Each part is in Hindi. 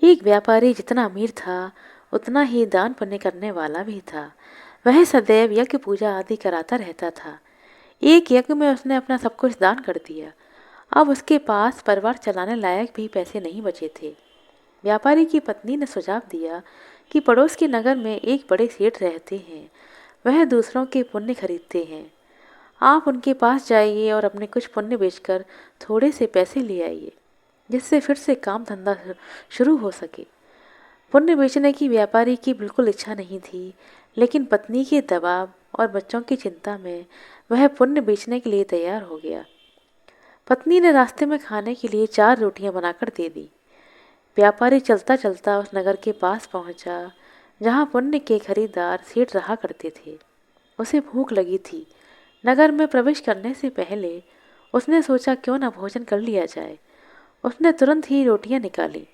एक व्यापारी जितना अमीर था उतना ही दान पुण्य करने वाला भी था। वह सदैव यज्ञ पूजा आदि कराता रहता था। एक यज्ञ में उसने अपना सब कुछ दान कर दिया। अब उसके पास परिवार चलाने लायक भी पैसे नहीं बचे थे। व्यापारी की पत्नी ने सुझाव दिया कि पड़ोस के नगर में एक बड़े सेठ रहते हैं। वह दूसरों के पुण्य खरीदते हैं। आप उनके पास जाइए और अपने कुछ पुण्य बेचकर थोड़े से पैसे ले आइए, जिससे फिर से काम धंधा शुरू हो सके। पुण्य बेचने की व्यापारी की बिल्कुल इच्छा नहीं थी, लेकिन पत्नी के दबाव और बच्चों की चिंता में वह पुण्य बेचने के लिए तैयार हो गया। पत्नी ने रास्ते में खाने के लिए 4 रोटियां बनाकर दे दी। व्यापारी चलता चलता उस नगर के पास पहुंचा जहां पुण्य के खरीदार सेठ रहा करते थे। उसे भूख लगी थी। नगर में प्रवेश करने से पहले उसने सोचा क्यों न भोजन कर लिया जाए। उसने तुरंत ही रोटियां निकाली।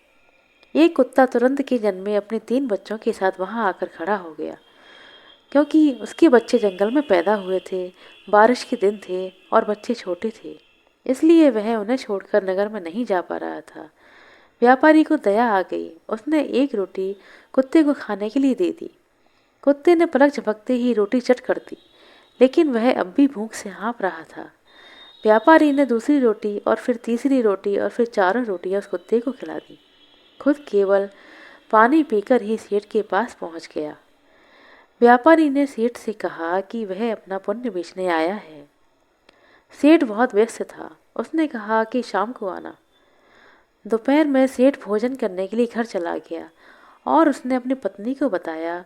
एक कुत्ता तुरंत के जन्मे अपने 3 बच्चों के साथ वहां आकर खड़ा हो गया। क्योंकि उसके बच्चे जंगल में पैदा हुए थे, बारिश के दिन थे और बच्चे छोटे थे, इसलिए वह उन्हें छोड़कर नगर में नहीं जा पा रहा था। व्यापारी को दया आ गई। उसने एक रोटी कुत्ते को खाने के लिए दे दी। कुत्ते ने पलक झपकते ही रोटी चट कर दी, लेकिन वह अब भी भूख से हाँफ रहा था। व्यापारी ने दूसरी रोटी और फिर तीसरी रोटी और फिर चारों रोटियां उस कुत्ते को खिला दी। खुद केवल पानी पीकर ही सेठ के पास पहुंच गया। व्यापारी ने सेठ से कहा कि वह अपना पुण्य बेचने आया है। सेठ बहुत व्यस्त था। उसने कहा कि शाम को आना। दोपहर में सेठ भोजन करने के लिए घर चला गया और उसने अपनी पत्नी को बताया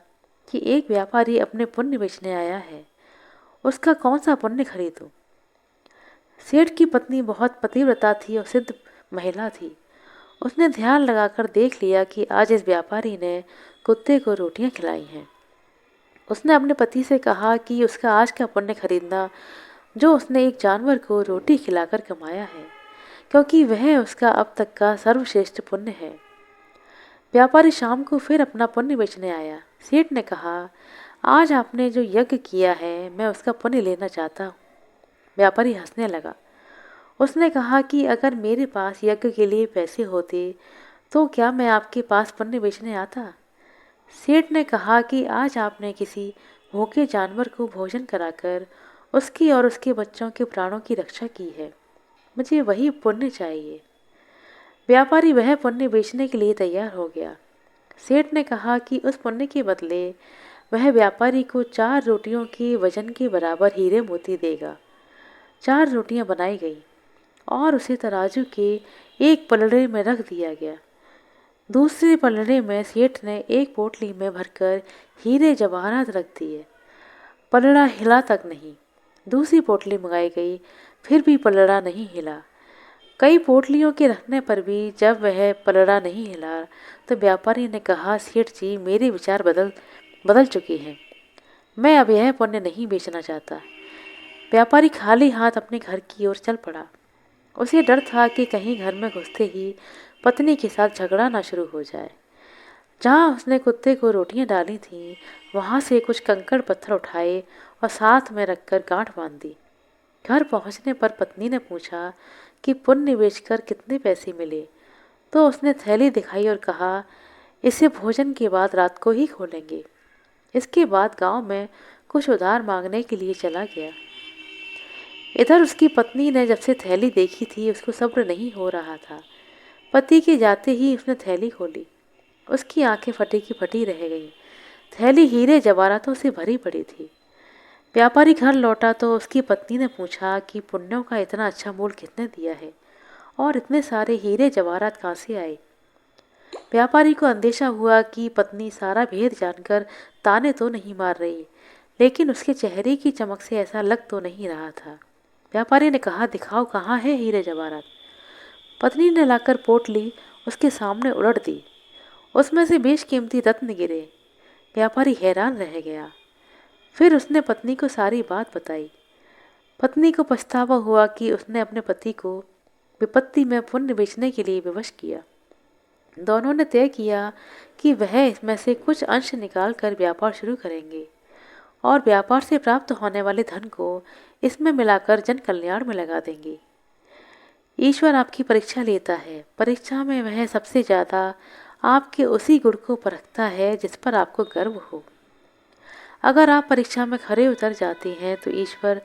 कि एक व्यापारी अपने पुण्य बेचने आया है। उसका कौन सा पुण्य खरीदूं? सेठ की पत्नी बहुत पतिव्रता थी और सिद्ध महिला थी। उसने ध्यान लगाकर देख लिया कि आज इस व्यापारी ने कुत्ते को रोटियां खिलाई हैं। उसने अपने पति से कहा कि उसका आज का पुण्य खरीदना जो उसने एक जानवर को रोटी खिलाकर कमाया है, क्योंकि वह उसका अब तक का सर्वश्रेष्ठ पुण्य है। व्यापारी शाम को फिर अपना पुण्य बेचने आया। सेठ ने कहा, आज आपने जो यज्ञ किया है मैं उसका पुण्य लेना चाहता हूँ। व्यापारी हंसने लगा। उसने कहा कि अगर मेरे पास यज्ञ के लिए पैसे होते तो क्या मैं आपके पास पुण्य बेचने आता? सेठ ने कहा कि आज आपने किसी भूखे जानवर को भोजन कराकर उसकी और उसके बच्चों के प्राणों की रक्षा की है। मुझे वही पुण्य चाहिए। व्यापारी वह पुण्य बेचने के लिए तैयार हो गया। सेठ ने कहा कि उस पुण्य के बदले वह व्यापारी को 4 रोटियों के वजन के बराबर हीरे मोती देगा। 4 रोटियां बनाई गई और उसे तराजू के एक पलड़े में रख दिया गया। दूसरे पलड़े में सेठ ने एक पोटली में भरकर हीरे जवाहरात रख दिए। पलड़ा हिला तक नहीं। दूसरी पोटली मंगाई गई, फिर भी पलड़ा नहीं हिला। कई पोटलियों के रखने पर भी जब वह पलड़ा नहीं हिला तो व्यापारी ने कहा, सेठ जी मेरे विचार बदल बदल चुके हैं। मैं अब यह पुण्य नहीं बेचना चाहता। व्यापारी खाली हाथ अपने घर की ओर चल पड़ा। उसे डर था कि कहीं घर में घुसते ही पत्नी के साथ झगड़ा ना शुरू हो जाए। जहाँ उसने कुत्ते को रोटियां डाली थीं, वहाँ से कुछ कंकड़ पत्थर उठाए और साथ में रखकर गांठ बांध दी। घर पहुँचने पर पत्नी ने पूछा कि पुण्य बेचकर कितने पैसे मिले, तो उसने थैली दिखाई और कहा, इसे भोजन के बाद रात को ही खोलेंगे। इसके बाद गांव में कुछ उधार मांगने के लिए चला गया। इधर उसकी पत्नी ने जब से थैली देखी थी उसको सब्र नहीं हो रहा था। पति के जाते ही उसने थैली खोली। उसकी आंखें फटी की फटी रह गईं। थैली हीरे जवाहरातों से भरी पड़ी थी। व्यापारी घर लौटा तो उसकी पत्नी ने पूछा कि पुण्यों का इतना अच्छा मोल किसने दिया है और इतने सारे हीरे जवाहरात कहाँ से आए? व्यापारी को अंदेशा हुआ कि पत्नी सारा भेद जानकर ताने तो नहीं मार रही, लेकिन उसके चेहरे की चमक से ऐसा लग तो नहीं रहा था। व्यापारी ने कहा, दिखाओ कहाँ है हीरे जवाहरात? पत्नी ने लाकर पोटली उसके सामने उलट दी। उसमें से बेशकीमती रत्न गिरे। व्यापारी हैरान रह गया। फिर उसने पत्नी को सारी बात बताई। पत्नी को पछतावा हुआ कि उसने अपने पति को विपत्ति में पुण्य बेचने के लिए विवश किया। दोनों ने तय किया कि वह इसमें से कुछ अंश निकाल कर व्यापार शुरू करेंगे और व्यापार से प्राप्त होने वाले धन को इसमें मिलाकर जन कल्याण में लगा देंगे। ईश्वर आपकी परीक्षा लेता है। परीक्षा में वह सबसे ज़्यादा आपके उसी गुण को परखता है जिस पर आपको गर्व हो। अगर आप परीक्षा में खरे उतर जाते हैं तो ईश्वर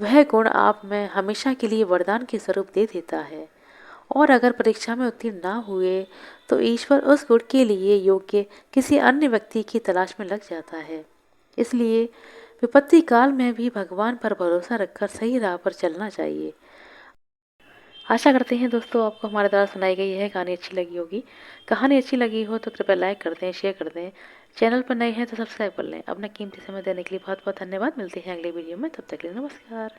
वह गुण आप में हमेशा के लिए वरदान के स्वरूप दे देता है, और अगर परीक्षा में उत्तीर्ण ना हुए तो ईश्वर उस गुण के लिए योग्य किसी अन्य व्यक्ति की तलाश में लग जाता है। इसलिए विपत्ति काल में भी भगवान पर भरोसा रखकर सही राह पर चलना चाहिए। आशा करते हैं दोस्तों आपको हमारे द्वारा सुनाई गई यह कहानी अच्छी लगी होगी। कहानी अच्छी लगी हो तो कृपया लाइक कर दें, शेयर कर दें। चैनल पर नए हैं तो सब्सक्राइब कर लें। अपना कीमती समय देने के लिए बहुत बहुत धन्यवाद। मिलते हैं अगले वीडियो में, तब तक के लिए नमस्कार।